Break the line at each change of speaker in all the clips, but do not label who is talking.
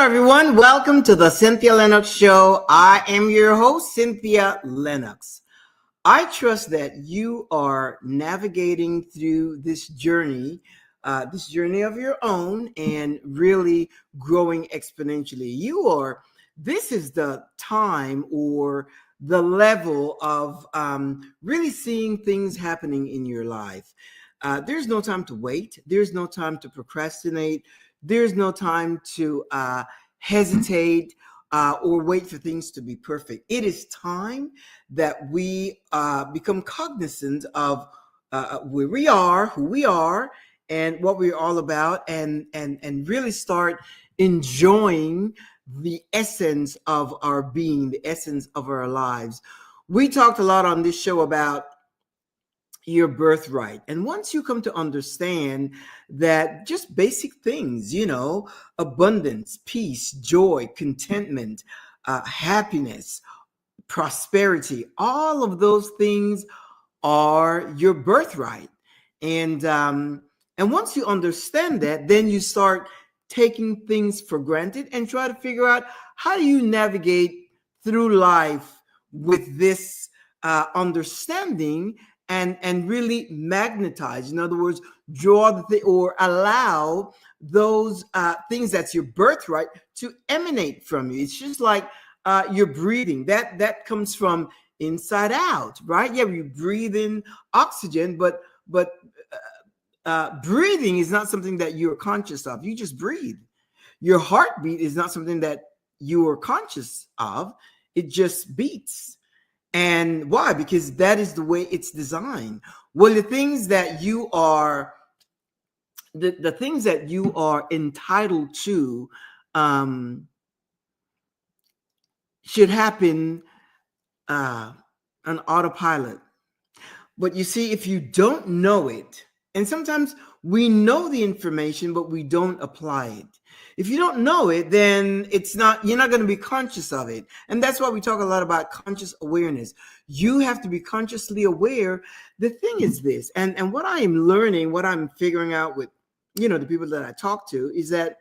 everyone. Welcome to the Cynthia Linox Show. I am your host, Cynthia Linox. I trust that you are navigating through this journey of your own, and really growing exponentially. This is the time or the level of really seeing things happening in your life. There's no time to wait. There's no time to procrastinate. There's no time to hesitate or wait for things to be perfect. It is time that we become cognizant of where we are, who we are, and what we're all about, and really start enjoying the essence of our being, the essence of our lives. We talked a lot on this show about your birthright. And once you come to understand that just basic things, abundance, peace, joy, contentment, happiness, prosperity, all of those things are your birthright. And once you understand that, then you start taking things for granted and try to figure out how do you navigate through life with this understanding, and really magnetize. In other words, draw the thing or allow those things that's your birthright to emanate from you. It's just like your breathing. That comes from inside out, right? Yeah, you breathe in oxygen, but breathing is not something that you're conscious of. You just breathe. Your heartbeat is not something that you are conscious of. It just beats. And why? Because that is the way it's designed. Well, the things that you are entitled to should happen on autopilot. But you see, if you don't know it, and sometimes we know the information, but we don't apply it. If you don't know it, then you're not going to be conscious of it. And that's why we talk a lot about conscious awareness. You have to be consciously aware. The thing is this, and what I am learning, what I'm figuring out with, the people that I talk to, is that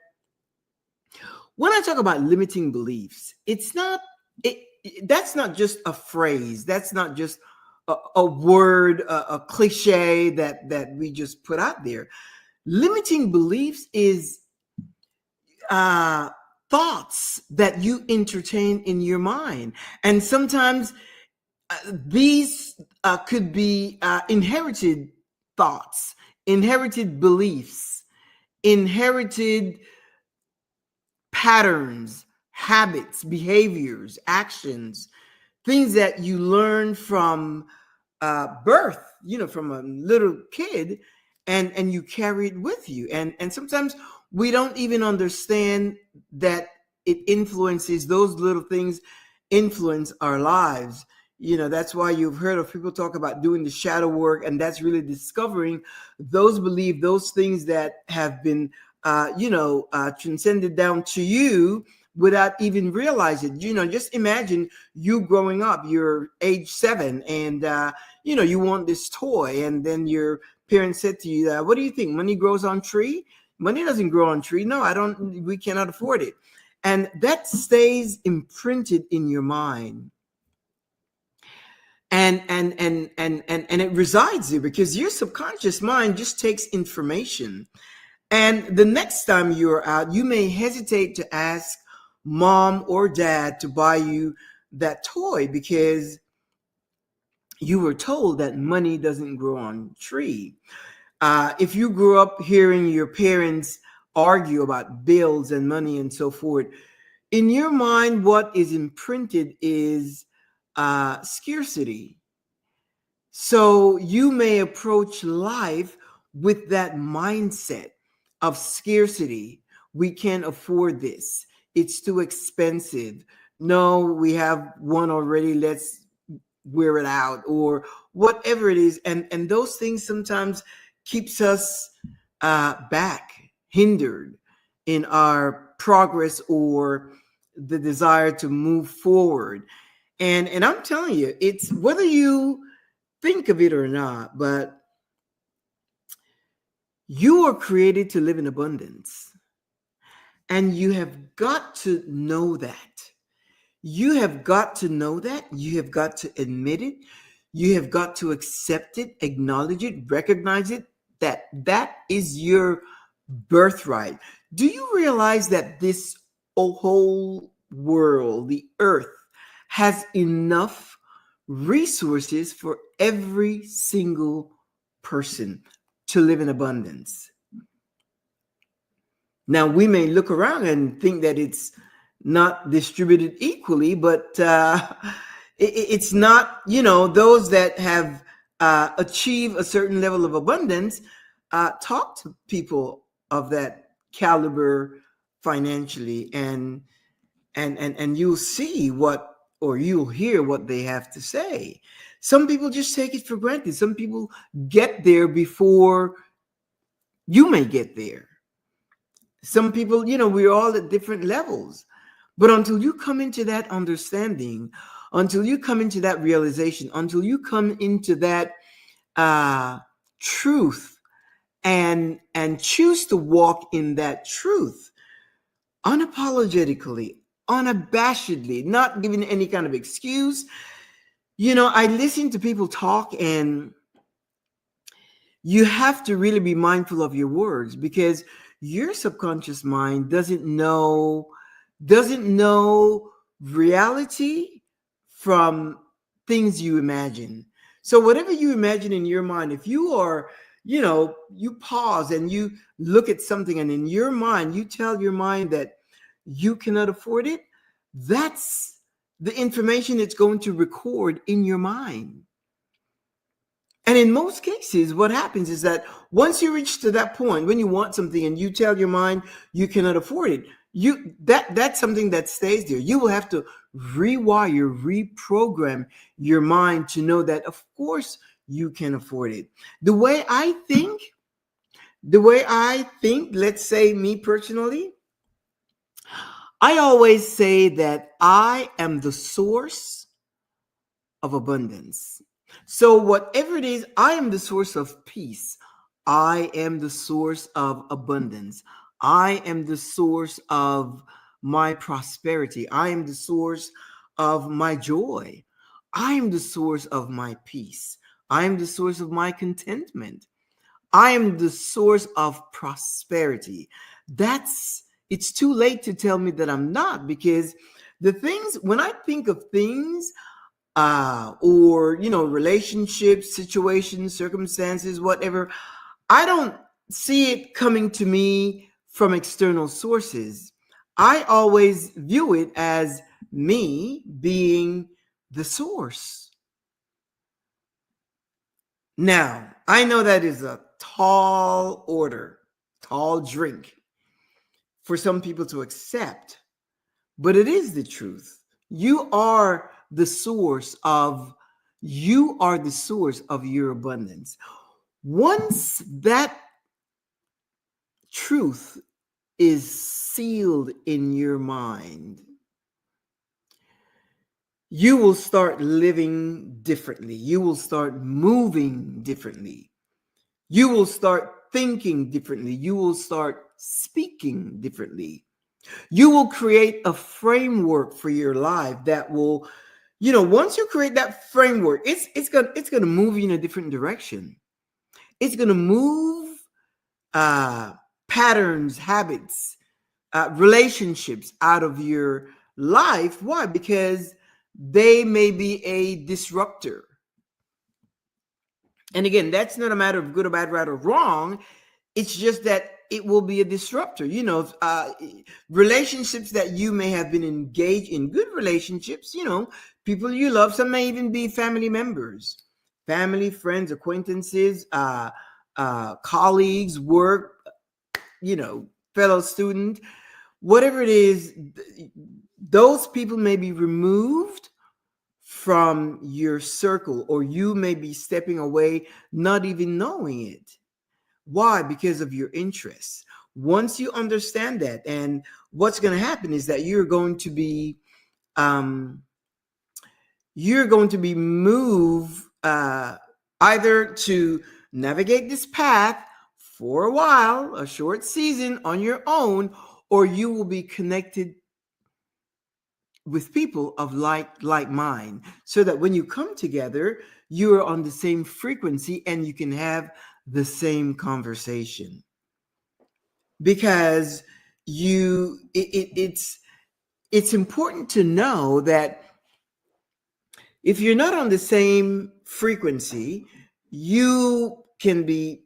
when I talk about limiting beliefs, that's not just a phrase. That's not just a word, a cliche that we just put out there. Limiting beliefs is thoughts that you entertain in your mind. And sometimes these could be inherited thoughts, inherited beliefs, inherited patterns, habits, behaviors, actions, things that you learn from birth, from a little kid, and you carry it with you. And sometimes we don't even understand that it influences, those little things influence our lives. That's why you've heard of people talk about doing the shadow work, and that's really discovering those beliefs, those things that have been, transcended down to you without even realizing. Just imagine you growing up, you're age 7, and, you want this toy, and then your parents said to you, what do you think? Money grows on tree? Money doesn't grow on tree. No, we cannot afford it. And that stays imprinted in your mind. And it resides there because your subconscious mind just takes information. And the next time you're out, you may hesitate to ask mom or dad to buy you that toy because you were told that money doesn't grow on tree. If you grew up hearing your parents argue about bills and money and so forth, in your mind, what is imprinted is scarcity. So you may approach life with that mindset of scarcity. We can't afford this. It's too expensive. No, we have one already. Let's wear it out, or whatever it is. And those things sometimes keeps us back, hindered in our progress or the desire to move forward. And I'm telling you, it's whether you think of it or not, but you are created to live in abundance. And you have got to know that. You have got to know that. You have got to admit it. You have got to accept it, acknowledge it, recognize it, that that is your birthright. Do you realize that this whole world, the earth, has enough resources for every single person to live in abundance? Now, we may look around and think that it's not distributed equally, but it's not, those that have achieved a certain level of abundance, talk to people of that caliber financially, and you'll see what, or you'll hear what they have to say. Some people just take it for granted. Some people get there before you may get there. Some people, we're all at different levels. But until you come into that understanding, until you come into that realization, until you come into that truth and choose to walk in that truth unapologetically, unabashedly, not giving any kind of excuse. I listen to people talk, and you have to really be mindful of your words, because your subconscious mind doesn't know reality from things you imagine. So whatever you imagine in your mind, if you are, you pause and you look at something, and in your mind, you tell your mind that you cannot afford it, that's the information it's going to record in your mind. And in most cases, what happens is that once you reach to that point, when you want something and you tell your mind you cannot afford it, that's something that stays there. You will have to rewire, reprogram your mind to know that, of course, you can afford it. The way I think, let's say me personally, I always say that I am the source of abundance. So whatever it is, I am the source of peace. I am the source of abundance. I am the source of my prosperity. I am the source of my joy. I am the source of my peace. I am the source of my contentment. I am the source of prosperity. It's too late to tell me that I'm not, because the things, when I think of things, or relationships, situations, circumstances, whatever, I don't see it coming to me from external sources. I always view it as me being the source. Now, I know that is a tall order, tall drink for some people to accept, but it is the truth. You are the source of your abundance. Once that truth is sealed in your mind, you will start living differently. You will start moving differently. You will start thinking differently. You will start speaking differently. You will create a framework for your life that will, once you create that framework, it's gonna move you in a different direction. It's gonna move patterns, habits, relationships out of your life. Why? Because they may be a disruptor. And again, that's not a matter of good or bad, right or wrong. It's just that it will be a disruptor. Relationships that you may have been engaged in, good relationships, people you love, some may even be family members, family, friends, acquaintances, colleagues, work, fellow student, whatever it is, those people may be removed from your circle, or you may be stepping away, not even knowing it. Why? Because of your interests. Once you understand that, and what's going to happen is that you're going to be moved either to navigate this path for a while, a short season on your own, or you will be connected with people of like mind, so that when you come together, you are on the same frequency and you can have the same conversation. Because it's important to know that if you're not on the same frequency, you can be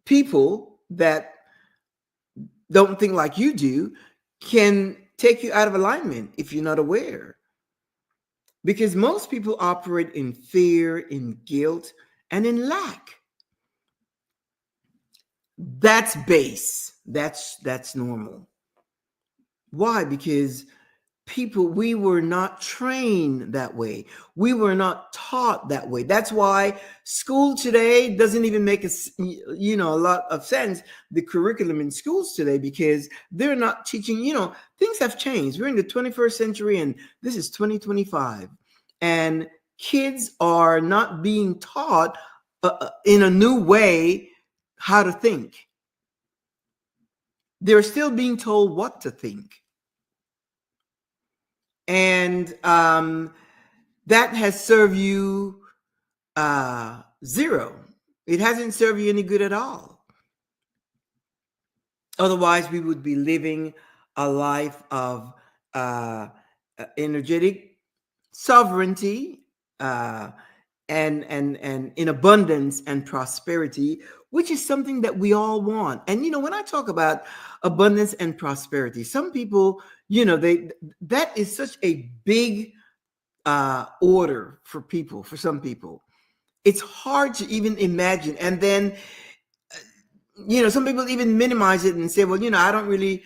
people that don't think like you do, can take you out of alignment if you're not aware. Because most people operate in fear, in guilt, and in lack. That's base. That's normal. Why? Because people, we were not trained that way. We were not taught that way. That's why school today doesn't even make a lot of sense, the curriculum in schools today, because they're not teaching. Things have changed. We're in the 21st century and this is 2025, and kids are not being taught in a new way how to think. They're still being told what to think. And that has served you zero. It hasn't served you any good at all. Otherwise, we would be living a life of energetic sovereignty, and in abundance and prosperity, which is something that we all want. And when I talk about abundance and prosperity, some people, that is such a big order for some people. It's hard to even imagine. And then some people even minimize it and say, well, I don't really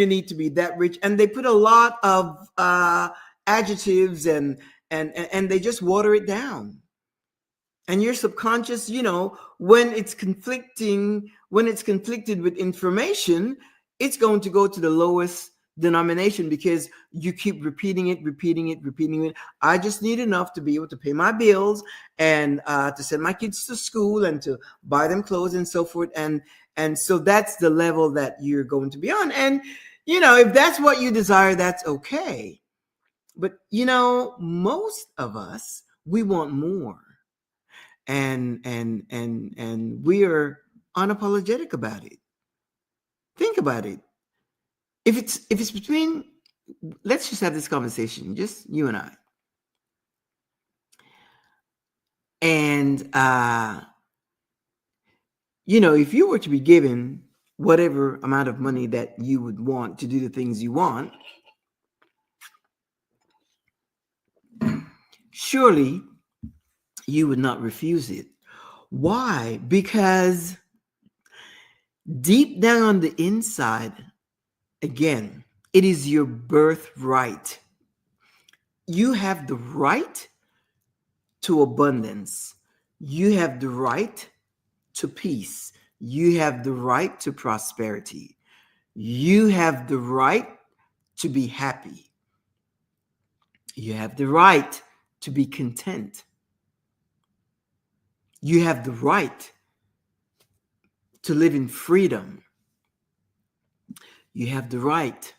need to be that rich, and they put a lot of adjectives and they just water it down. And your subconscious, when it's conflicted with information, it's going to go to the lowest denomination, because you keep repeating it. I just need enough to be able to pay my bills and to send my kids to school and to buy them clothes and so forth. And so that's the level that you're going to be on. And if that's what you desire, that's okay. But most of us, we want more. And we are unapologetic about it. Think about it. If it's between, let's just have this conversation, just you and I. And if you were to be given whatever amount of money that you would want to do the things you want, surely you would not refuse it. Why? Because deep down on the inside, again, it is your birthright. You have the right to abundance. You have the right to peace. You have the right to prosperity. You have the right to be happy. You have the right to be content. You have the right to live in freedom. You have the right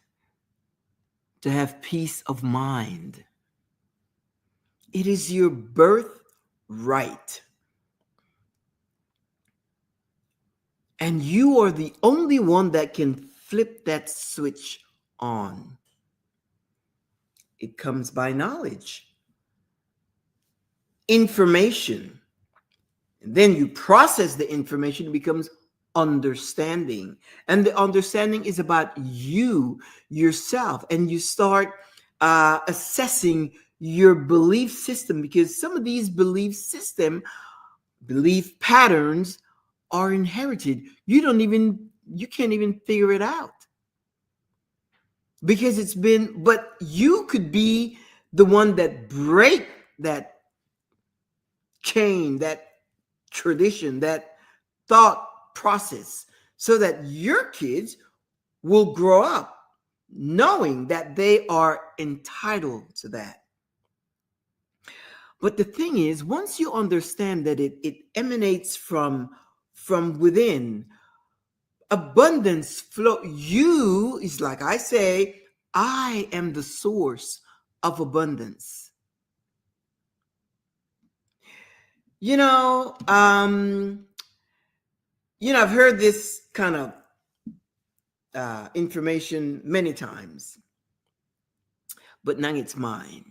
to have peace of mind. It is your birthright. And you are the only one that can flip that switch on. It comes by knowledge, information. And then you process the information, it becomes understanding. And the understanding is about you, yourself. And you start assessing your belief system, because some of these belief patterns are inherited. You can't even figure it out, because but you could be the one that break that chain, that tradition, that thought process, so that your kids will grow up knowing that they are entitled to that. But the thing is, once you understand that it emanates from within, abundance flow. You is like I say, I am the source of abundance. You know, um, I've heard this kind of information many times, but now it's mine.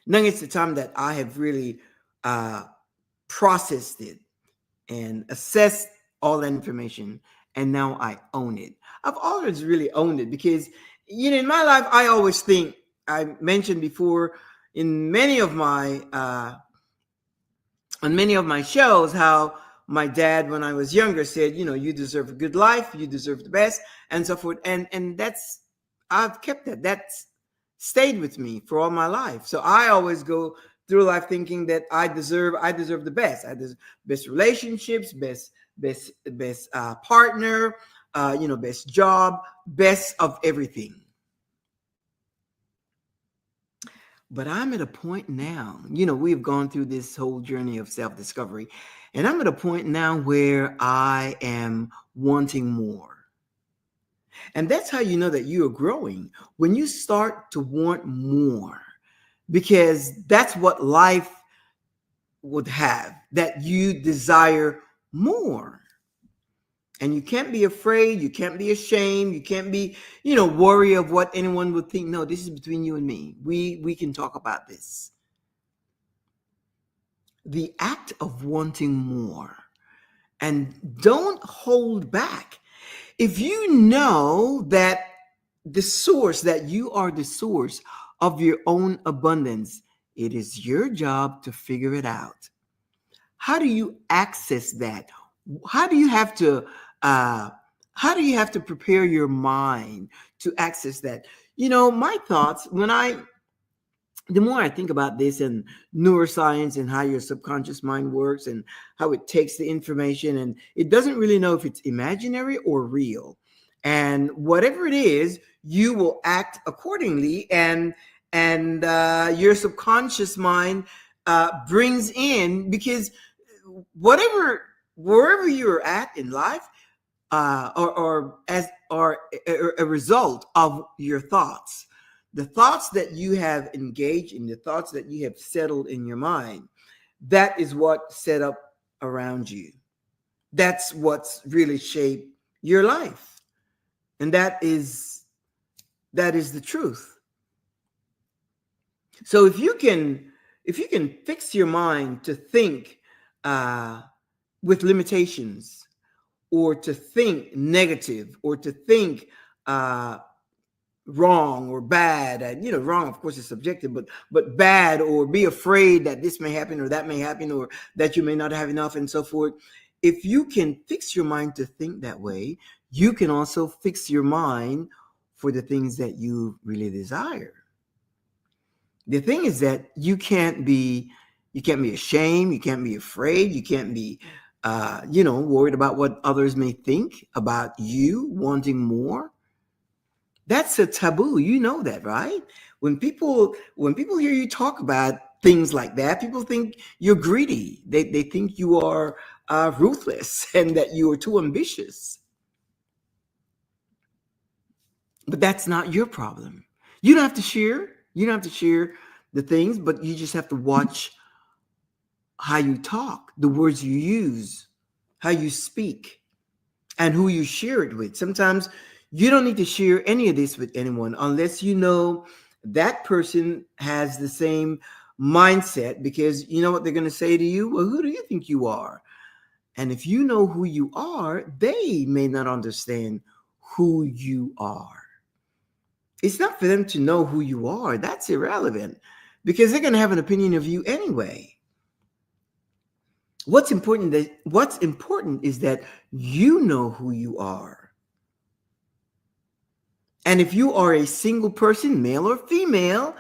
Now it's the time that I have really uh, processed it and assessed all that information, and now I own it. I've always really owned it because, in my life, I always think, I mentioned before in many of my on many of my shows how my dad, when I was younger, said, you deserve a good life, you deserve the best, and so forth. And that's, I've kept that. That's stayed with me for all my life. So I always go through life thinking that I deserve the best. I deserve best relationships, best partner, best job, best of everything. But I'm at a point now, we've gone through this whole journey of self-discovery, and I'm at a point now where I am wanting more. And that's how you know that you are growing, when you start to want more, because that's what life would have, that you desire more. And you can't be afraid, you can't be ashamed, you can't be, worry of what anyone would think. No, this is between you and me. We can talk about this. The act of wanting more, and don't hold back. If you know that that you are the source of your own abundance, it is your job to figure it out. How do you access that? How do you have to uh, prepare your mind to access that? My thoughts, the more I think about this and neuroscience and how your subconscious mind works and how it takes the information, and it doesn't really know if it's imaginary or real. And whatever it is, you will act accordingly. And your subconscious mind brings in, because wherever you're at in life, or a result of your thoughts. The thoughts that you have engaged in, the thoughts that you have settled in your mind, that is what set up around you. That's what's really shaped your life. And that is the truth. So if you can fix your mind to think with limitations, or to think negative, or to think wrong or bad, and wrong of course is subjective, but bad, or be afraid that this may happen or that may happen, or that you may not have enough, and so forth. If you can fix your mind to think that way, you can also fix your mind for the things that you really desire. The thing is that you can't be ashamed, you can't be afraid, you can't be worried about what others may think about you wanting more. That's a taboo. You know that, right? When people hear you talk about things like that, people think you're greedy. They think you are ruthless and that you are too ambitious. But that's not your problem. You don't have to share. You don't have to share the things, but you just have to watch how you talk, the words you use, how you speak, and who you share it with. Sometimes you don't need to share any of this with anyone unless you know that person has the same mindset, because you know what they're going to say to you? Well, who do you think you are? And if you know who you are, they may not understand who you are. It's not for them to know who you are. That's irrelevant, because they're going to have an opinion of you anyway. What's important is that you know who you are. And if you are a single person, male or female,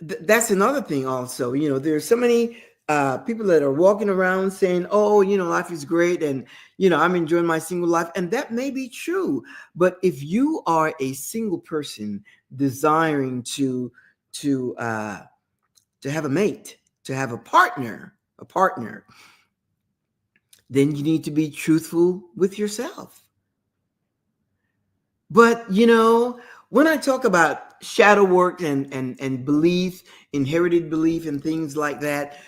that's another thing also. There's so many people that are walking around saying, oh, life is great, and, I'm enjoying my single life. And that may be true. But if you are a single person desiring to have a mate, to have a partner, then you need to be truthful with yourself. But when I talk about shadow work and belief, inherited belief and things like that,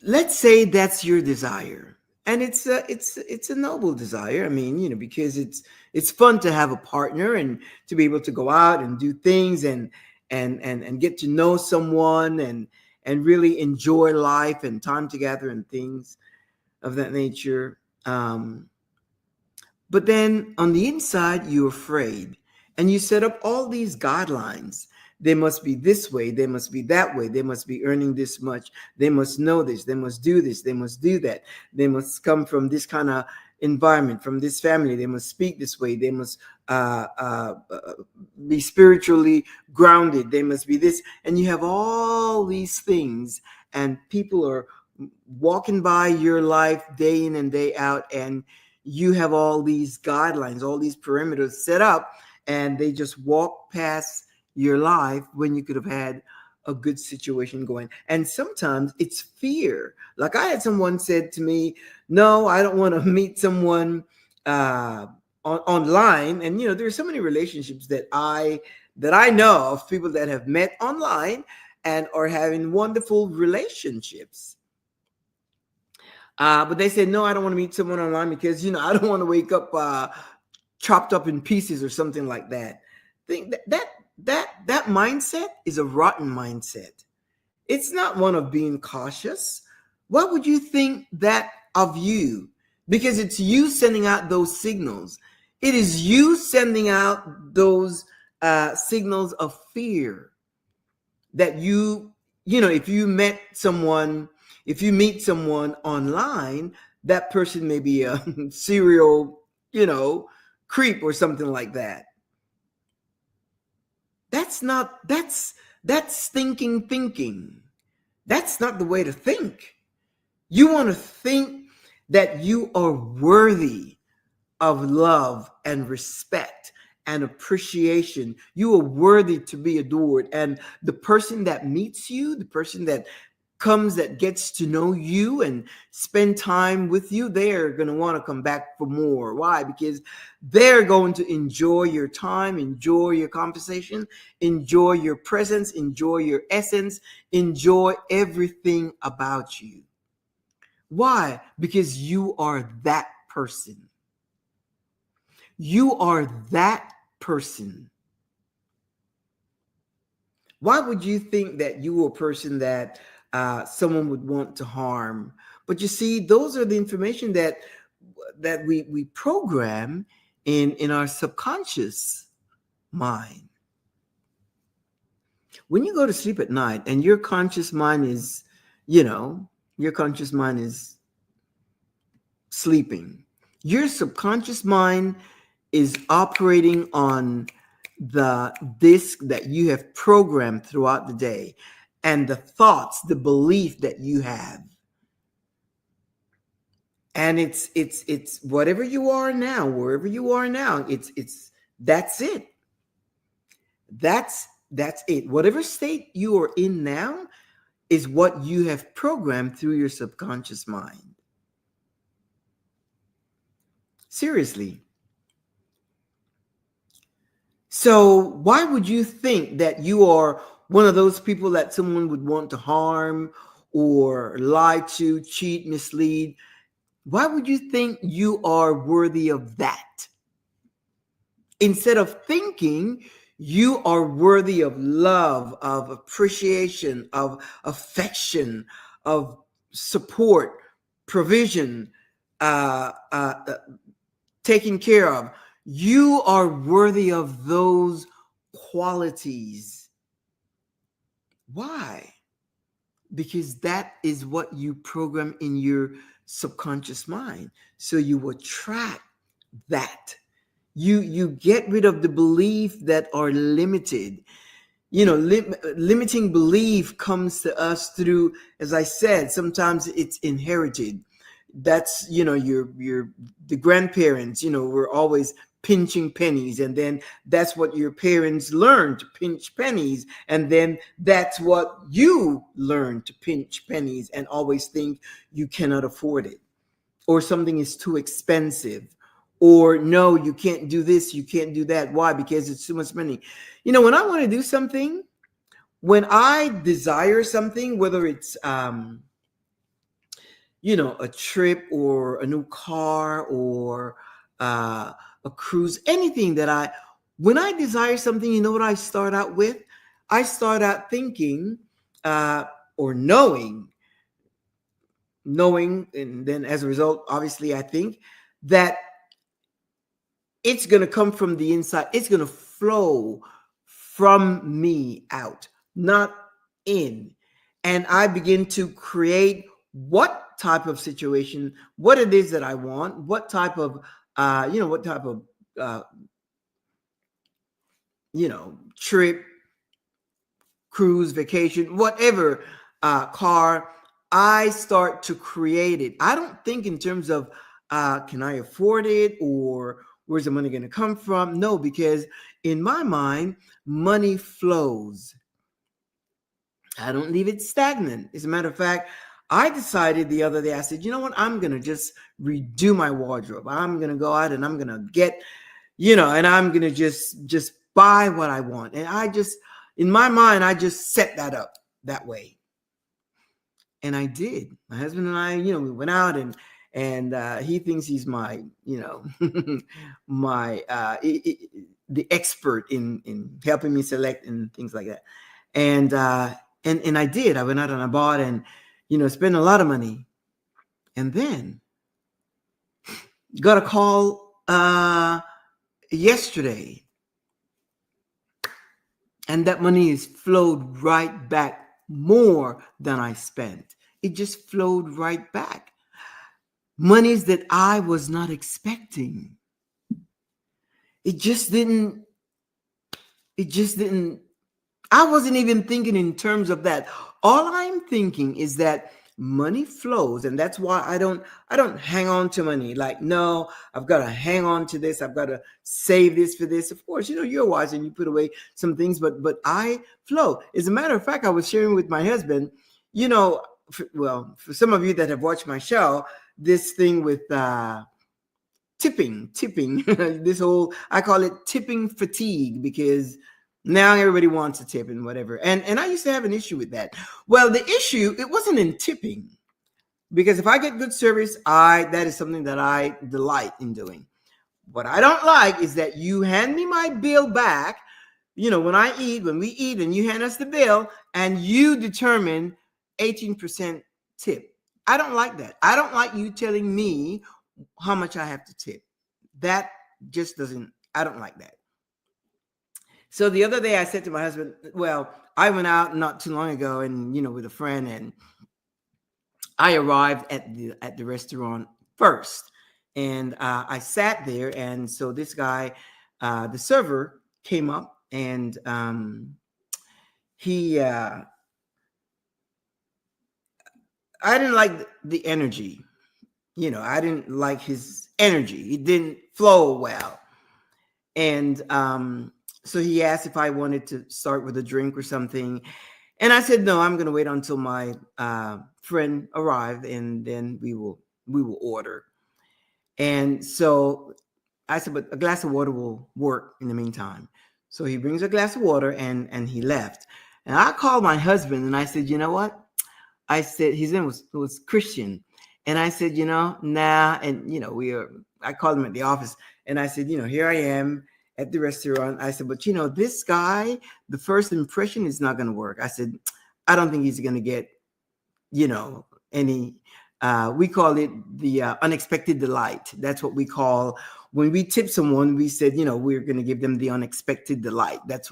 let's say that's your desire. And it's a noble desire. I mean, because it's fun to have a partner and to be able to go out and do things and get to know someone and really enjoy life and time together and things of that nature. But then on the inside, you're afraid. And you set up all these guidelines. They must be this way. They must be that way. They must be earning this much. They must know this. They must do this. They must do that. They must come from this kind of environment, from this family. They must speak this way. They must be spiritually grounded. They must be this. And you have all these things, and people are walking by your life day in and day out, and you have all these guidelines, all these perimeters set up, and they just walk past your life when you could have had a good situation going. And sometimes it's fear. Like I had someone said to me, no, I don't want to meet someone online. And there's so many relationships that I know of, people that have met online and are having wonderful relationships. But they said, no, I don't want to meet someone online because, I don't want to wake up chopped up in pieces or something like that. Think that mindset is a rotten mindset. It's not one of being cautious. What would you think that of you? Because it's you sending out those signals. It is you sending out those signals of fear that if you meet someone online, that person may be a serial, creep or something like that. That's thinking. That's not the way to think. You want to think that you are worthy of love and respect and appreciation. You are worthy to be adored. And the person that meets you, the person that comes, that gets to know you and spend time with you, they're going to want to come back for more. Why? Because they're going to enjoy your time, enjoy your conversation, enjoy your presence, enjoy your essence, enjoy everything about you. Why? Because you are that person. You are that person. Why would you think that you are a person that someone would want to harm? But you see, those are the information that we program in our subconscious mind. When you go to sleep at night and your conscious mind is, sleeping, your subconscious mind is operating on the disk that you have programmed throughout the day, and the thoughts, the belief that you have. And it's whatever you are now, wherever you are now, that's it. That's it. Whatever state you are in now is what you have programmed through your subconscious mind. Seriously. So why would you think that you are one of those people that someone would want to harm or lie to, cheat, mislead? Why would you think you are worthy of that? Instead of thinking you are worthy of love, of appreciation, of affection, of support, provision, taken care of. You are worthy of those qualities. Why? Because that is what you program in your subconscious mind. So you attract that. You get rid of the belief that are limited. Limiting belief comes to us through, as I said, sometimes it's inherited. That's the grandparents were always pinching pennies, and then that's what your parents learned, to pinch pennies, and then that's what you learn, to pinch pennies and always think you cannot afford it, or something is too expensive, or no, you can't do this, you can't do that. Why? Because it's too much money. When I want to do something, when I desire something, whether it's a trip or a new car or a cruise, anything when I desire something, you know what I start out with? I start out thinking or knowing, and then as a result, obviously, I think that it's going to come from the inside. It's going to flow from me out, not in. And I begin to create what type of situation, what it is that I want, what type of, uh, trip, cruise, vacation, whatever car, I start to create it. I don't think in terms of can I afford it or where's the money going to come from? No, because in my mind, money flows. I don't leave it stagnant. As a matter of fact, I decided the other day, I said, you know what? I'm going to just redo my wardrobe. I'm going to go out and I'm going to get, and I'm going to just buy what I want. And in my mind, I just set that up that way. And I did. My husband and I, we went out and he thinks he's my, my, the expert in helping me select and things like that. And I did. I went out and I bought and, spent a lot of money. And then got a call yesterday. And that money has flowed right back more than I spent. It just flowed right back. Monies that I was not expecting. It just didn't, I wasn't even thinking in terms of that. All I'm thinking is that money flows, and that's why I don't hang on to money. Like, no, I've got to hang on to this. I've got to save this for this. Of course, you're wise and you put away some things, but I flow. As a matter of fact, I was sharing with my husband, for some of you that have watched my show, this thing with tipping, this whole, I call it tipping fatigue, because now everybody wants a tip and whatever. And I used to have an issue with that. Well, the issue, it wasn't in tipping, because if I get good service, that is something that I delight in doing. What I don't like is that you hand me my bill back, when we eat and you hand us the bill and you determine 18% tip. I don't like that. I don't like you telling me how much I have to tip. That just I don't like that. So the other day I said to my husband, well, I went out not too long ago and, with a friend, and I arrived at the restaurant first, and I sat there. And so this guy, the server, came up, and he, I didn't like the energy. I didn't like his energy. It didn't flow well. And so he asked if I wanted to start with a drink or something. And I said, no, I'm going to wait until my friend arrived, and then we will order. And so I said, but a glass of water will work in the meantime. So he brings a glass of water, and he left. And I called my husband and I said, you know what? I said, his name was Christian. And I said, nah. And, I called him at the office, and I said, here I am at the restaurant. I said, but this guy, the first impression is not going to work. I said, I don't think he's going to get, any, we call it the unexpected delight. That's what we call when we tip someone. We said, we're going to give them the unexpected delight. That's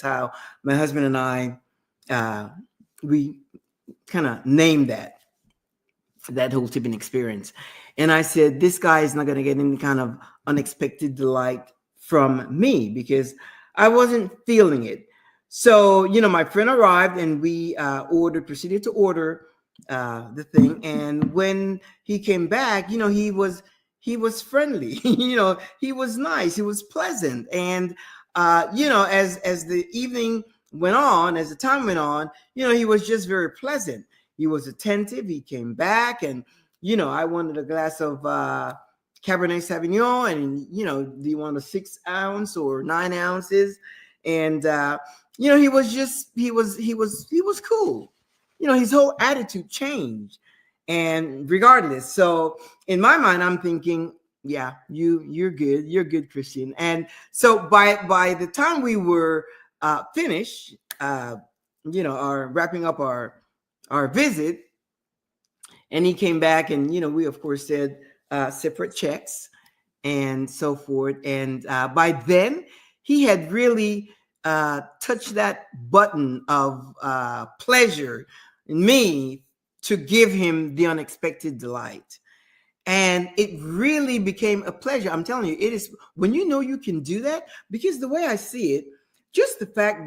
how my husband and I, we kind of named that whole tipping experience. And I said, this guy is not going to get any kind of unexpected delight from me, because I wasn't feeling it. So, my friend arrived, and we proceeded to order the thing. And when he came back, he was friendly. He was nice. He was pleasant. And as the evening went on, as the time went on, he was just very pleasant. He was attentive. He came back, and I wanted a glass of Cabernet Sauvignon, and do you want a 6 ounce or 9 ounces? And he was cool. His whole attitude changed, and regardless. So in my mind, I'm thinking, yeah, you're good, Christian. And so by the time we were finished, our wrapping up our visit, and he came back, and we of course said separate checks and so forth. And by then, he had really touched that button of pleasure in me to give him the unexpected delight. And it really became a pleasure. I'm telling you, it is when you can do that, because the way I see it, just the fact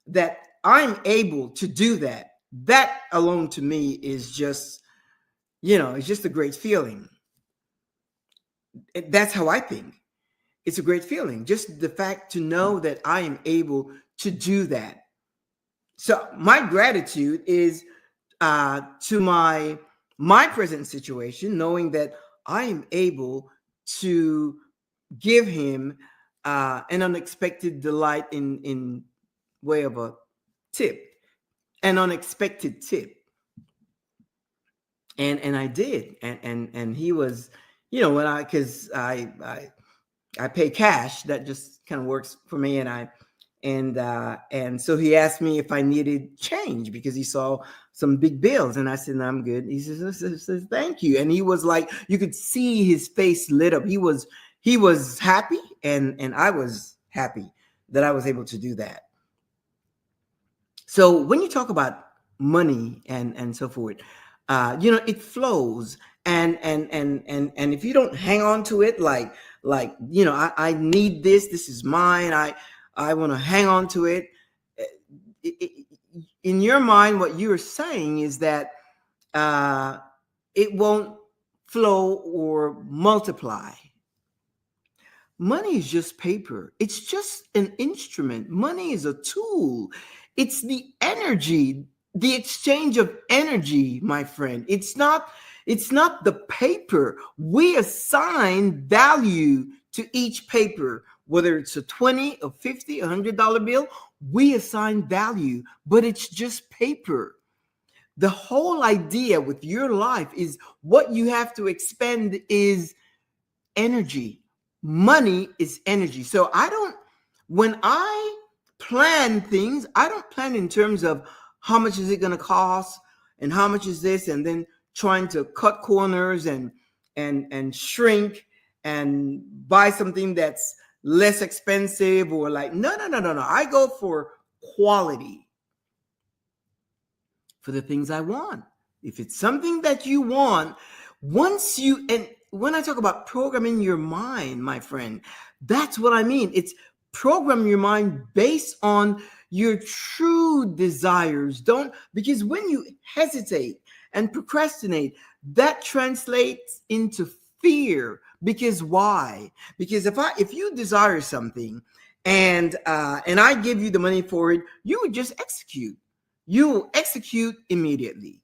that I'm able to do that alone to me is just, it's just a great feeling. That's how I think. It's a great feeling. Just the fact to know that I am able to do that. So my gratitude is to my present situation, knowing that I am able to give him an unexpected delight in way of a tip, an unexpected tip. And I did. And he was, when because I pay cash, that just kind of works for me. And so he asked me if I needed change because he saw some big bills, and I said, no, I'm good. He says thank you. And he was like, you could see his face lit up. He was happy, and I was happy that I was able to do that. So when you talk about money and so forth, it flows, and if you don't hang on to it, like I need this. This is mine. I want to hang on to it. In your mind, what you're saying is that it won't flow or multiply. Money is just paper. It's just an instrument. Money is a tool. It's the energy, the exchange of energy, my friend. It's not the paper. We assign value to each paper, whether it's a 20, a 50, $100 bill. We assign value, but it's just paper. The whole idea with your life is what you have to expend is energy. Money is energy. So when I plan things, I don't plan in terms of how much is it going to cost and how much is this, and then trying to cut corners and shrink and buy something that's less expensive, or like, no. I go for quality for the things I want. If it's something that you want, and when I talk about programming your mind, my friend, that's what I mean. It's program your mind based on your true desires. Because when you hesitate and procrastinate, that translates into fear. Because why? Because if you desire something and I give you the money for it, you would just execute. You will execute immediately.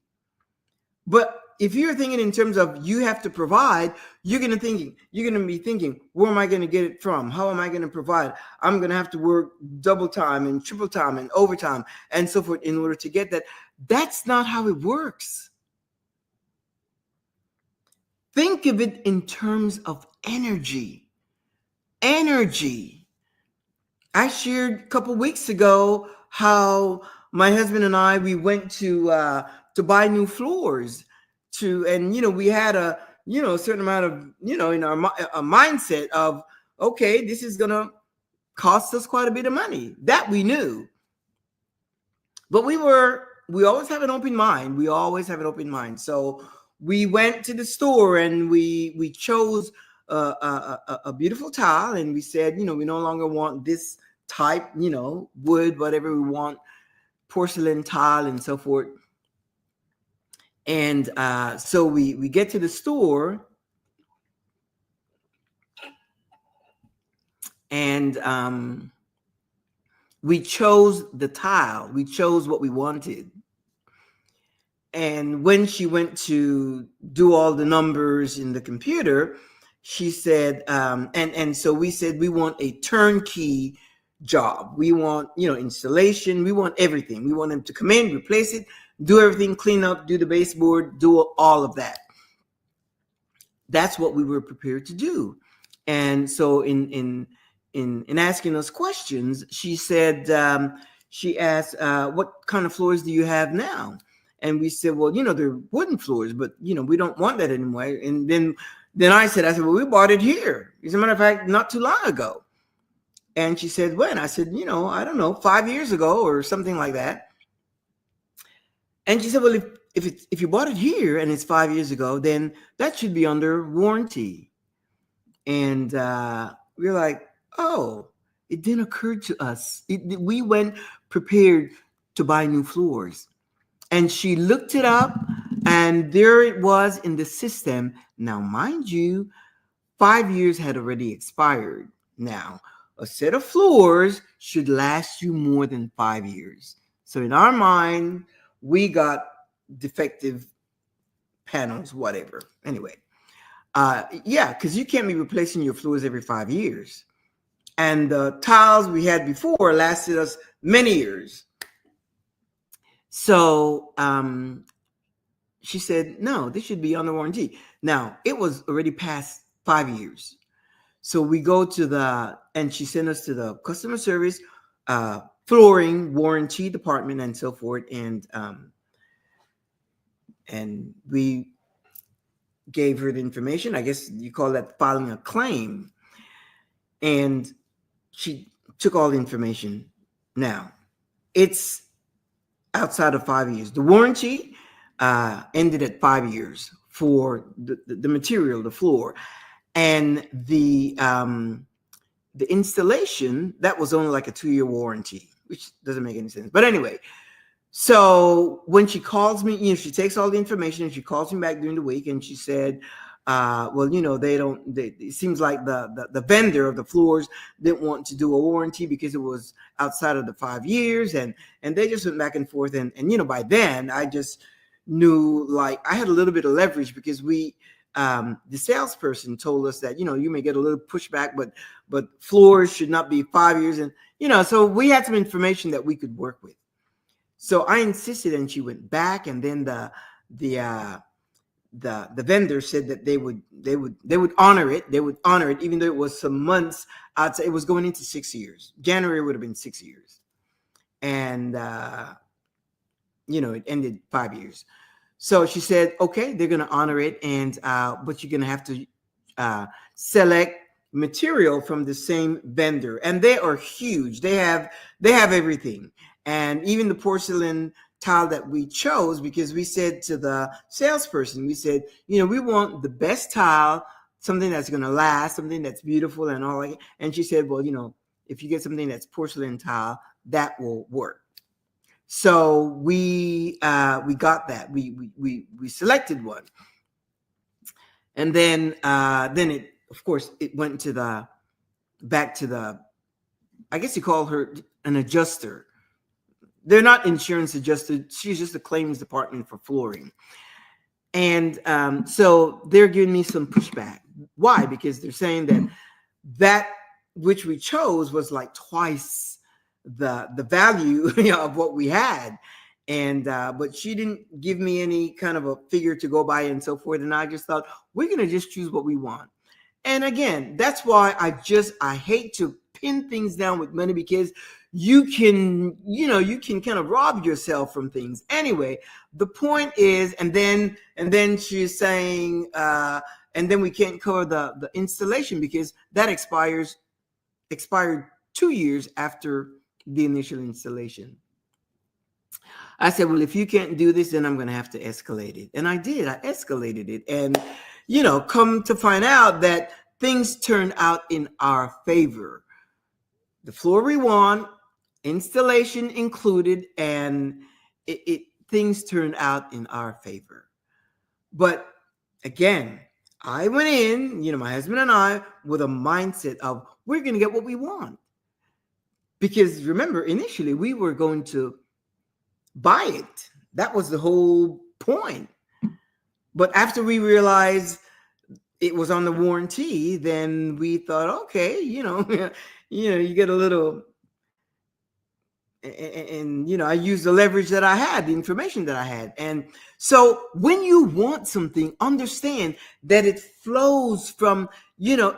But if you're thinking in terms of you have to provide, you're going to be thinking, where am I going to get it from? How am I going to provide? I'm going to have to work double time and triple time and overtime and so forth in order to get that. That's not how it works. Think of it in terms of energy. Energy. I shared a couple weeks ago how my husband and I, we went to buy new floors and we had a certain amount of in our a mindset of, okay, this is gonna cost us quite a bit of money. That we knew, but we always have an open mind. So we went to the store and we chose a beautiful tile, and we said, we no longer want this type, wood, whatever we want, porcelain tile and so forth. And so we get to the store, and we chose the tile. We chose what we wanted. And when she went to do all the numbers in the computer, she said, and so we said, we want a turnkey job. We want, installation. We want everything. We want them to come in, replace it, do everything, clean up, do the baseboard, do all of that. That's what we were prepared to do. And so in asking us questions, she said, she asked, what kind of floors do you have now? And we said, well, they're wooden floors, but we don't want that anymore. And then I said, well, we bought it here. As a matter of fact, not too long ago. And she said, when? I said, I don't know, 5 years ago or something like that. And she said, well, if you bought it here and it's 5 years ago, then that should be under warranty. And we were like, oh, it didn't occur to us. We went prepared to buy new floors. And she looked it up, and there it was in the system. Now, mind you, 5 years had already expired. Now, a set of floors should last you more than 5 years. So in our mind, we got defective panels, whatever. Anyway, because you can't be replacing your floors every 5 years. And the tiles we had before lasted us many years. So she said, no, this should be under warranty. Now, it was already past 5 years. So we go and she sent us to the customer service, flooring warranty department and so forth. And we gave her the information. I guess you call that filing a claim. And she took all the information. Now, it's outside of 5 years. The warranty ended at 5 years for the material, the floor. And the installation, that was only like a 2-year warranty, which doesn't make any sense. But anyway, so when she calls me, she takes all the information and she calls me back during the week and she said, well, it seems like the vendor of the floors didn't want to do a warranty because it was outside of the 5 years. And they just went back and forth. And by then I just knew, like, I had a little bit of leverage because the salesperson told us that, you may get a little pushback, but floors should not be 5 years. And, so we had some information that we could work with. So I insisted and she went back, and then the vendor said that they would honor it. They would honor it, even though it was some months outside. It was going into 6 years. January would have been 6 years. And, it ended 5 years. So she said, okay, they're going to honor it. And, but you're going to have to select material from the same vendor. And they are huge. They have everything. And even the porcelain tile that we chose, because we said to the salesperson, we said, we want the best tile, something that's going to last, something that's beautiful and all that. And she said, well, if you get something that's porcelain tile, that will work. So we got that. We selected one. And then it, of course, it went back to the, I guess you call her an adjuster. They're not insurance adjusted. She's just the claims department for flooring. And so they're giving me some pushback. Why? Because they're saying that which we chose was like twice the value of what we had. And but she didn't give me any kind of a figure to go by and so forth. And I just thought, we're going to just choose what we want. And again, that's why I hate to pin things down with money, because you can kind of rob yourself from things. Anyway, the point is, and then she's saying, and then we can't cover the installation because that expired 2 years after the initial installation. I said, well, if you can't do this, then I'm going to have to escalate it. And I did. I escalated it. And, come to find out that things turned out in our favor. The floor we want, installation included, and things turned out in our favor. But again, I went in, my husband and I, with a mindset of we're going to get what we want. Because remember, initially we were going to buy it. That was the whole point. But after we realized it was on the warranty, then we thought, okay, you get a little, and I used the leverage that I had, the information that I had. And so when you want something, understand that it flows from, you are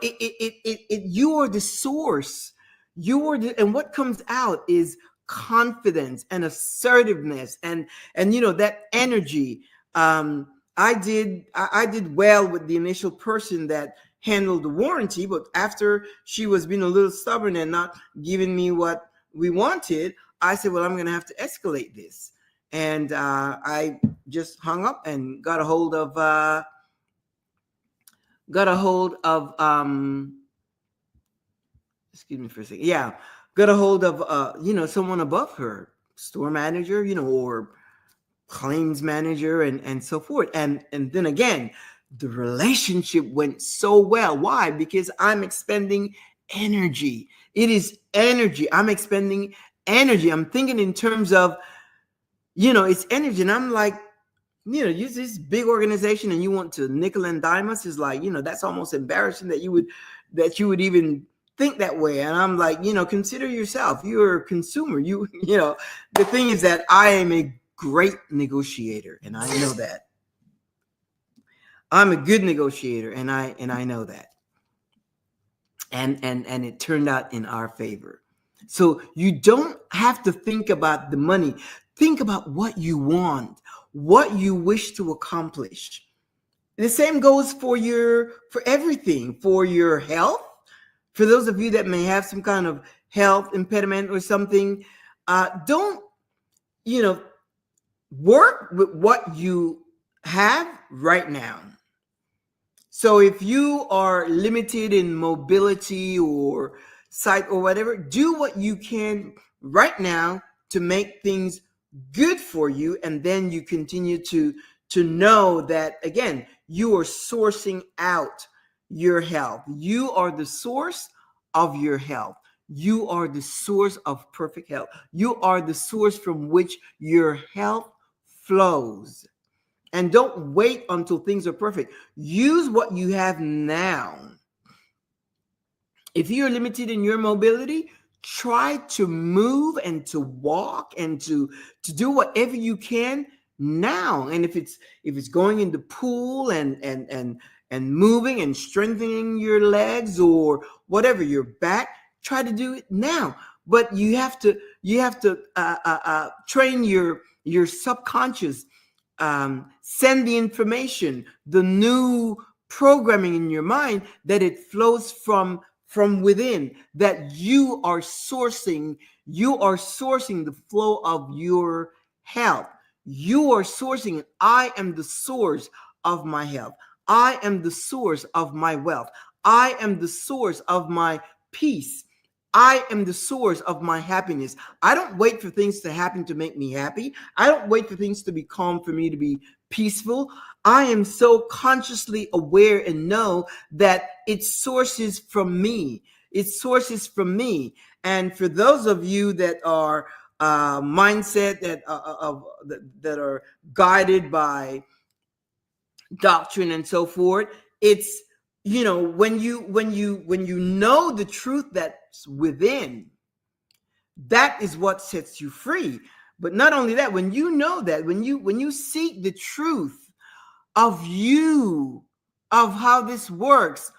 the source. And what comes out is confidence and assertiveness and that energy. I did well with the initial person that handled the warranty, but after she was being a little stubborn and not giving me what we wanted, I said, well, I'm going to have to escalate this. And I just hung up and got a hold of excuse me for a second. Yeah. Got a hold of, someone above her, store manager, or claims manager and so forth. And then again, the relationship went so well. Why? Because I'm expending energy. It is energy. I'm expending energy. I'm thinking in terms of, it's energy. And I'm like, use this big organization and you want to nickel and dime us, is like, that's almost embarrassing that you would even think that way. And I'm like, consider yourself. You're a consumer. The thing is that I am a great negotiator, and I know that. I'm a good negotiator, and I know that. And it turned out in our favor. So you don't have to think about the money. Think about what you want, what you wish to accomplish. The same goes for everything, for your health. For those of you that may have some kind of health impediment or something, don't, work with what you have right now. So if you are limited in mobility or sight or whatever, do what you can right now to make things good for you. And then you continue to know that, again, you are sourcing out your health. You are the source of your health. You are the source of perfect health. You are the source from which your health flows. And don't wait until things are perfect. Use what you have now. If you're limited in your mobility, try to move and to walk and to do whatever you can now. And if it's going in the pool and moving and strengthening your legs or whatever, your back, try to do it now. But you have to train your subconscious. Send the information, the new programming in your mind, that it flows from within, that you are sourcing the flow of your health. You are sourcing it. I am the source of my health. I am the source of my wealth. I am the source of my peace. I am the source of my happiness. I don't wait for things to happen to make me happy. I don't wait for things to be calm for me to be peaceful. I am so consciously aware and know that it sources from me. It sources from me. And for those of you that are mindset that are guided by doctrine and so forth, it's, when you know the truth that's within, that is what sets you free. But not only that, when you know that, when you seek the truth of you, of how this works,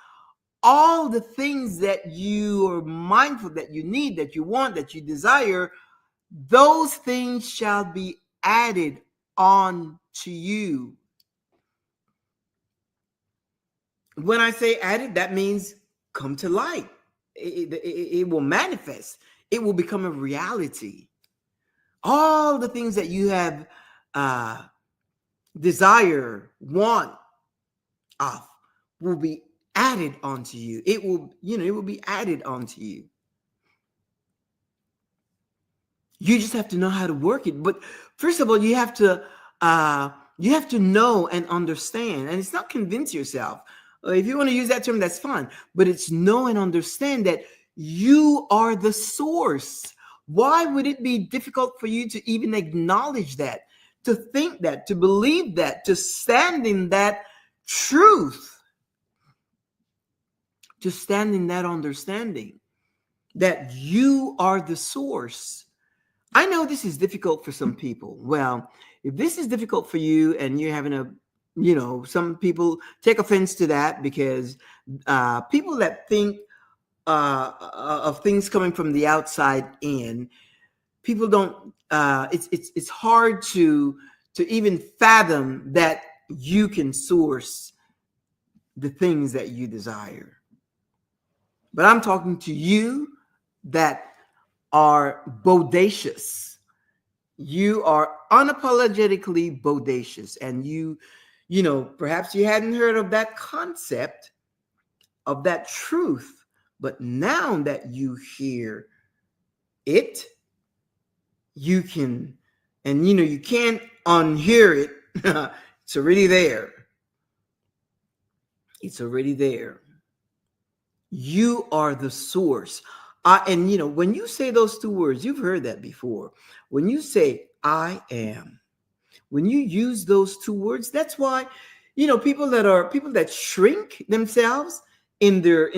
all the things that you are mindful that you need, that you want, that you desire, those things shall be added on to you. When I say added, that means come to light. It will manifest. It will become a reality. All the things that you have desire, want of, will be added onto you. It will be added onto you. You just have to know how to work it. But first of all, you have to know and understand. And it's not convince yourself. If you want to use that term, that's fine. But it's know and understand that you are the source. Why would it be difficult for you to even acknowledge that? to think that, to believe that, to stand in that truth, to stand in that understanding that you are the source. I know this is difficult for some people. Well, if this is difficult for you and you're having some people take offense to that, because people that think of things coming from the outside in, people don't. It's hard to even fathom that you can source the things that you desire. But I'm talking to you that are bodacious. You are unapologetically bodacious, and perhaps you hadn't heard of that concept, of that truth, but now that you hear it, you can, and you can't unhear it. It's already there. It's already there. You are the source. And when you say those two words, you've heard that before. When you say I am, when you use those two words, that's why people that shrink themselves in their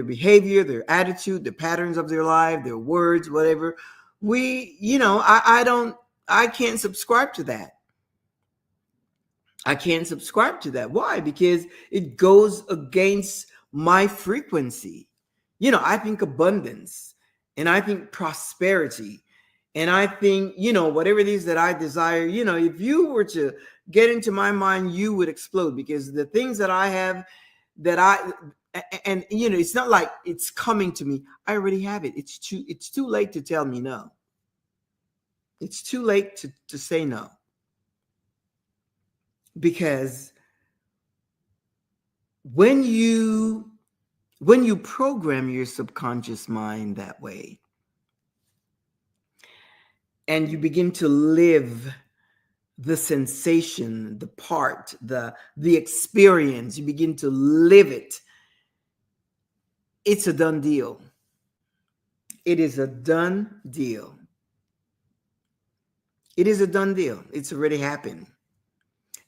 behavior, their attitude, the patterns of their life, their words, whatever. I can't subscribe to that. I can't subscribe to that. Why? Because it goes against my frequency. I think abundance, and I think prosperity, and I think, whatever it is that I desire, if you were to get into my mind, you would explode, because the things that I have, it's not like it's coming to me. I already have it. It's too late to tell me no. It's too late to say no. Because when you program your subconscious mind that way, and you begin to live the sensation, the part, the experience, you begin to live it, it's a done deal. It is a done deal. It is a done deal. It's already happened.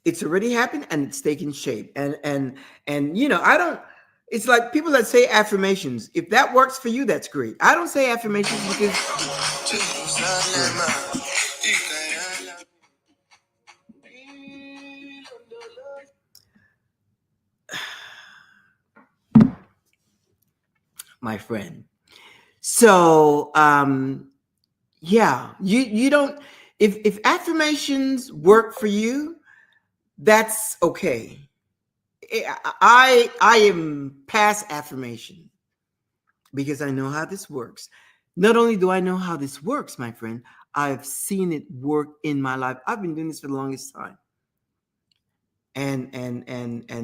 It's already happened, and it's taken shape. And I don't. It's like people that say affirmations. If that works for you, that's great. I don't say affirmations because. My friend. So, you don't. If affirmations work for you, that's okay. I am past affirmation, because I know how this works. Not only do I know how this works, my friend, I've seen it work in my life. I've been doing this for the longest time. And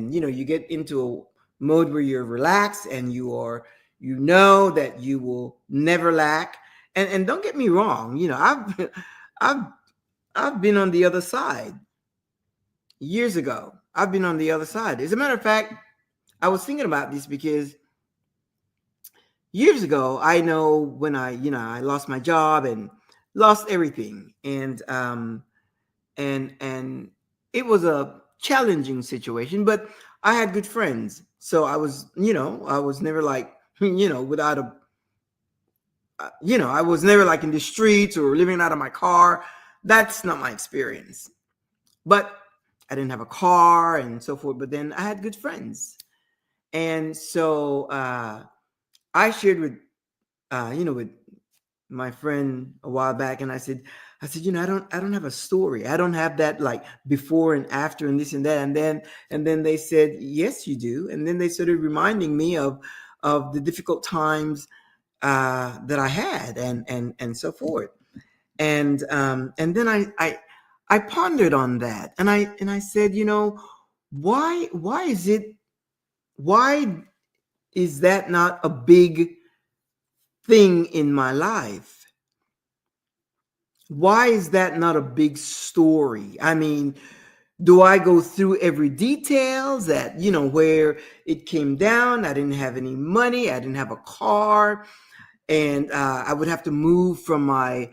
you get into a mode where you're relaxed, and you know that you will never lack. And don't get me wrong, I've been on the other side. Years ago, I've been on the other side. As a matter of fact, I was thinking about this because years ago, I know when I lost my job and lost everything, and it was a challenging situation, but I had good friends, so I was never like without a I was never like in the streets or living out of my car. That's not my experience, but I didn't have a car and so forth, but then I had good friends. And so I shared with my friend a while back, and I said, I don't have a story. I don't have that like before and after and this and that. And then they said, yes, you do. And then they started reminding me of the difficult times that I had and so forth. And then I pondered on that, and I said, why is that not a big thing in my life? Why is that not a big story? I mean, do I go through every details that, where it came down? I didn't have any money. I didn't have a car. And I would have to move from my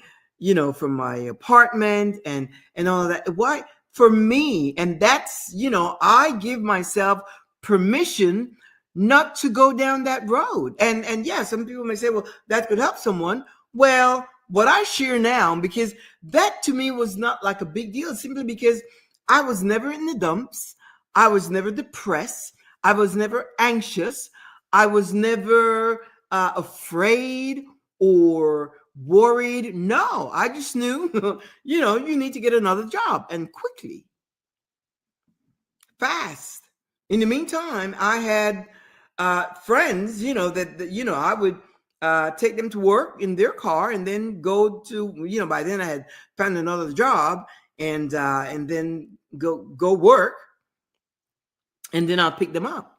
from my apartment and all of that. Why? For me, and that's, I give myself permission not to go down that road. And yeah, some people may say, well, that could help someone. Well, what I share now, because that to me was not like a big deal, simply because I was never in the dumps. I was never depressed. I was never anxious. I was never afraid or worried. No, I just knew, you need to get another job, and quickly, fast. In the meantime, I had friends, that I would take them to work in their car and then go to, by then I had found another job, and then go work, and then I'll pick them up.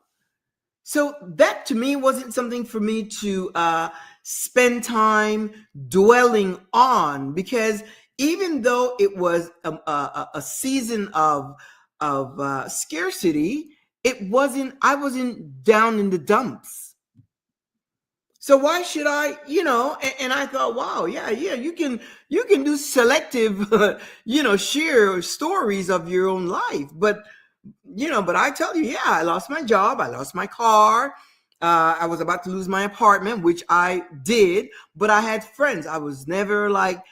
So that to me wasn't something for me to spend time dwelling on, because even though it was a season of scarcity, I wasn't down in the dumps. So why should I, and I thought, wow, yeah, you can do selective, share stories of your own life, but I tell you, yeah, I lost my job, I lost my car, I was about to lose my apartment, which I did, but I had friends. I was never like,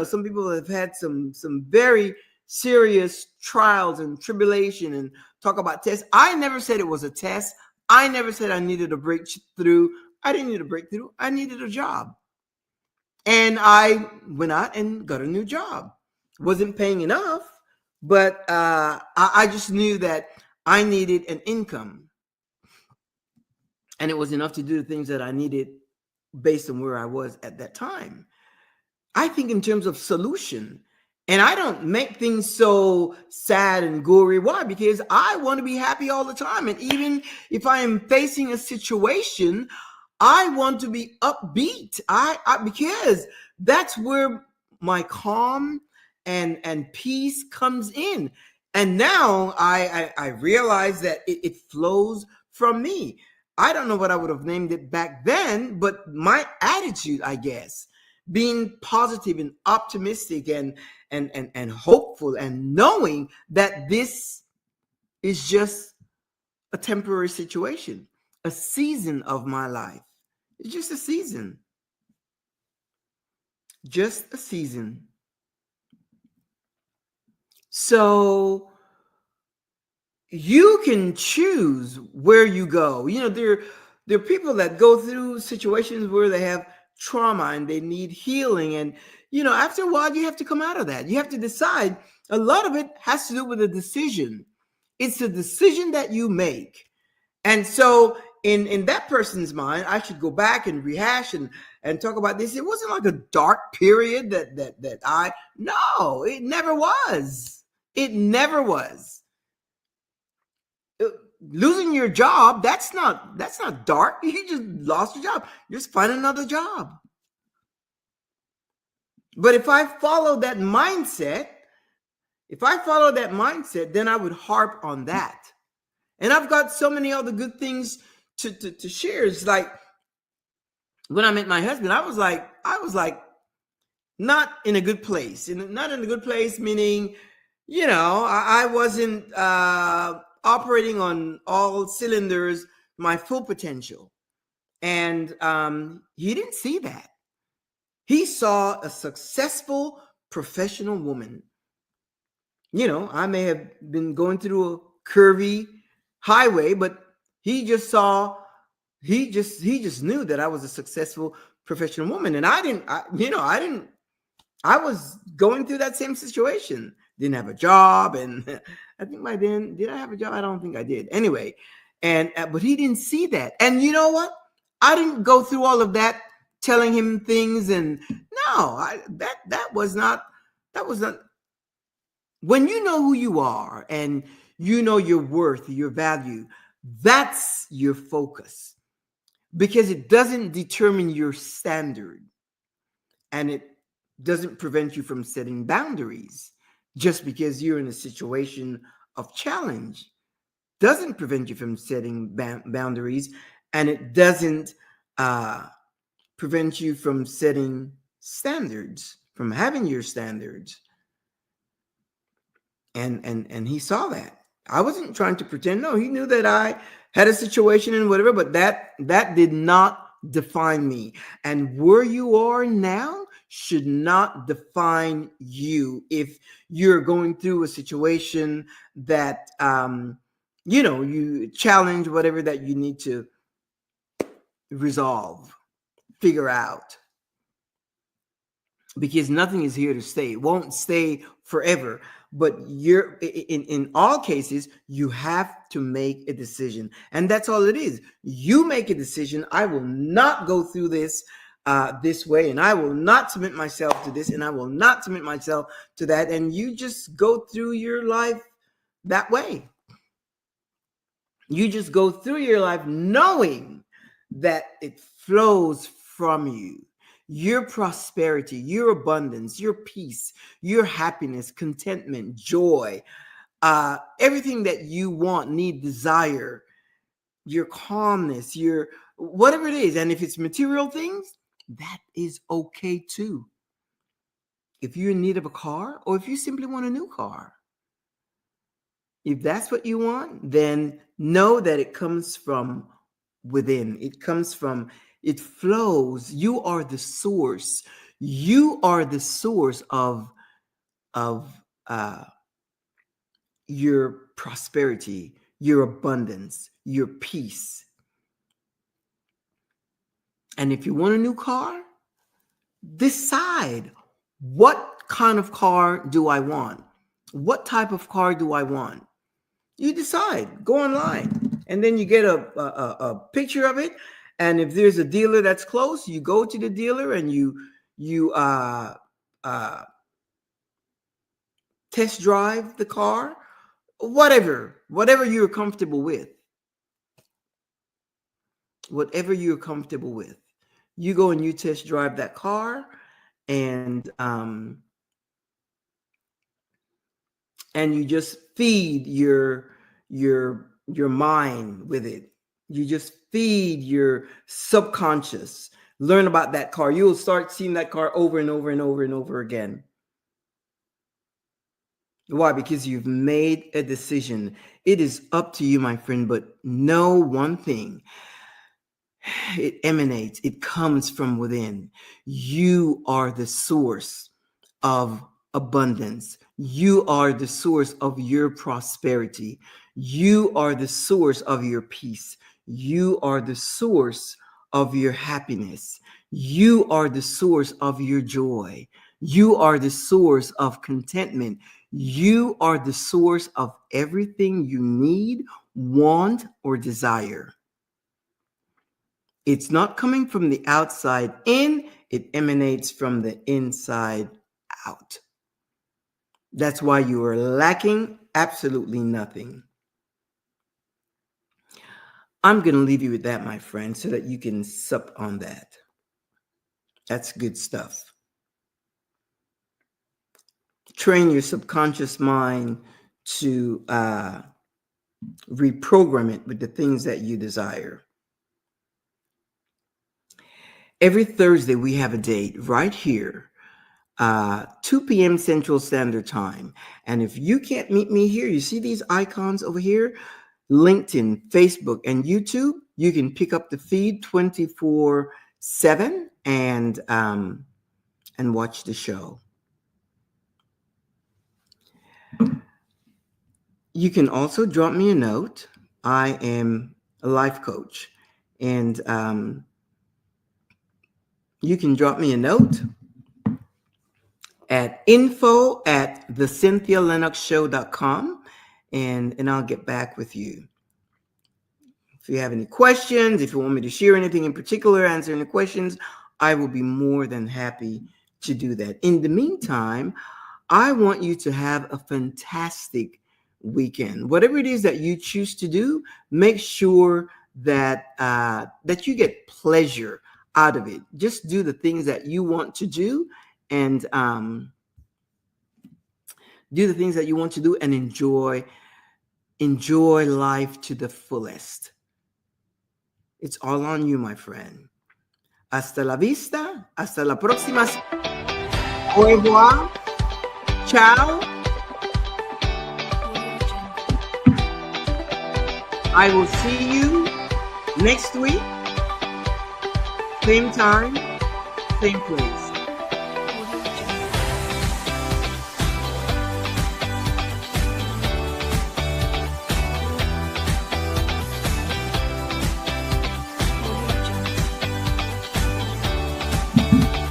some people have had some very serious trials and tribulation and talk about tests. I never said it was a test. I never said I needed a breakthrough. I didn't need a breakthrough. I needed a job. And I went out and got a new job. Wasn't paying enough, but I just knew that I needed an income. And it was enough to do the things that I needed based on where I was at that time. I think in terms of solution, and I don't make things so sad and gory. Why? Because I want to be happy all the time. And even if I am facing a situation, I want to be upbeat. Because that's where my calm and peace comes in. And now I realize that it flows from me. I don't know what I would have named it back then, but my attitude, I guess, being positive and optimistic and hopeful, and knowing that this is just a temporary situation, a season of my life. It's just a season. Just a season. So you can choose where you go. There are people that go through situations where they have trauma and they need healing. And, after a while, you have to come out of that. You have to decide. A lot of it has to do with a decision. It's a decision that you make. And so in that person's mind, I should go back and rehash and talk about this. It wasn't like a dark period no, it never was. It never was. Losing your job, that's not dark. You just lost your job. Just find another job. But if I follow that mindset, then I would harp on that. And I've got so many other good things to share. It's like when I met my husband, I was like not in a good place. Not in a good place, meaning, I wasn't operating on all cylinders, my full potential. And he didn't see that. He saw a successful professional woman. I may have been going through a curvy highway, but he just knew that I was a successful professional woman. And I was going through that same situation. Didn't have a job. And I think by then, did I have a job? I don't think I did. Anyway, but he didn't see that. And you know what? I didn't go through all of that telling him things. And no, that was not. When you know who you are and you know your worth, your value, that's your focus, because it doesn't determine your standard, and it doesn't prevent you from setting boundaries. Just because you're in a situation of challenge doesn't prevent you from setting boundaries, and it doesn't prevent you from setting standards, from having your standards. And he saw that. I wasn't trying to pretend. No, he knew that I had a situation and whatever, but that did not define me. And where you are now should not define you. If you're going through a situation that you challenge whatever that you need to resolve, figure out, because nothing is here to stay. It won't stay forever. But you're in all cases, you have to make a decision. And that's all it is. You make a decision. I will not go through this this way, and I will not submit myself to this, and I will not submit myself to that. And you just go through your life that way. You just go through your life knowing that it flows from you. Your prosperity, your abundance, your peace, your happiness, contentment, joy, everything that you want, need, desire, your calmness, your whatever it is. And if it's material things, that is okay too. If you're in need of a car, or if you simply want a new car, if that's what you want, then know that it comes from within. It flows. You are the source. You are the source of your prosperity, your abundance, your peace. And if you want a new car, decide, what kind of car do I want? What type of car do I want? You decide. Go online, and then you get a picture of it. And if there's a dealer that's close, you go to the dealer and you test drive the car, whatever you're comfortable with. Whatever you're comfortable with. You go and you test drive that car, and you just feed your mind with it. You just feed your subconscious. Learn about that car. You'll start seeing that car over and over and over and over again. Why? Because you've made a decision. It is up to you, my friend, but know one thing. It emanates. It comes from within. You are the source of abundance. You are the source of your prosperity. You are the source of your peace. You are the source of your happiness. You are the source of your joy. You are the source of contentment. You are the source of everything you need, want, or desire. It's not coming from the outside in, it emanates from the inside out. That's why you are lacking absolutely nothing. I'm going to leave you with that, my friend, so that you can sup on that. That's good stuff. Train your subconscious mind to reprogram it with the things that you desire. Every Thursday, we have a date right here, 2 p.m. Central Standard Time. And if you can't meet me here, you see these icons over here, LinkedIn, Facebook, and YouTube. You can pick up the feed 24/7 and watch the show. You can also drop me a note. I am a life coach, and you can drop me a note at info@thecynthialinoxshow.com, and I'll get back with you. If you have any questions, if you want me to share anything in particular, answer any questions, I will be more than happy to do that. In the meantime, I want you to have a fantastic weekend. Whatever it is that you choose to do, make sure that that you get pleasure out of it. Just do the things that you want to do, and do the things that you want to do, and enjoy life to the fullest. It's all on you, my friend. Hasta la vista. Hasta la próxima. Au revoir. Ciao. I will see you next week. Same time, same place.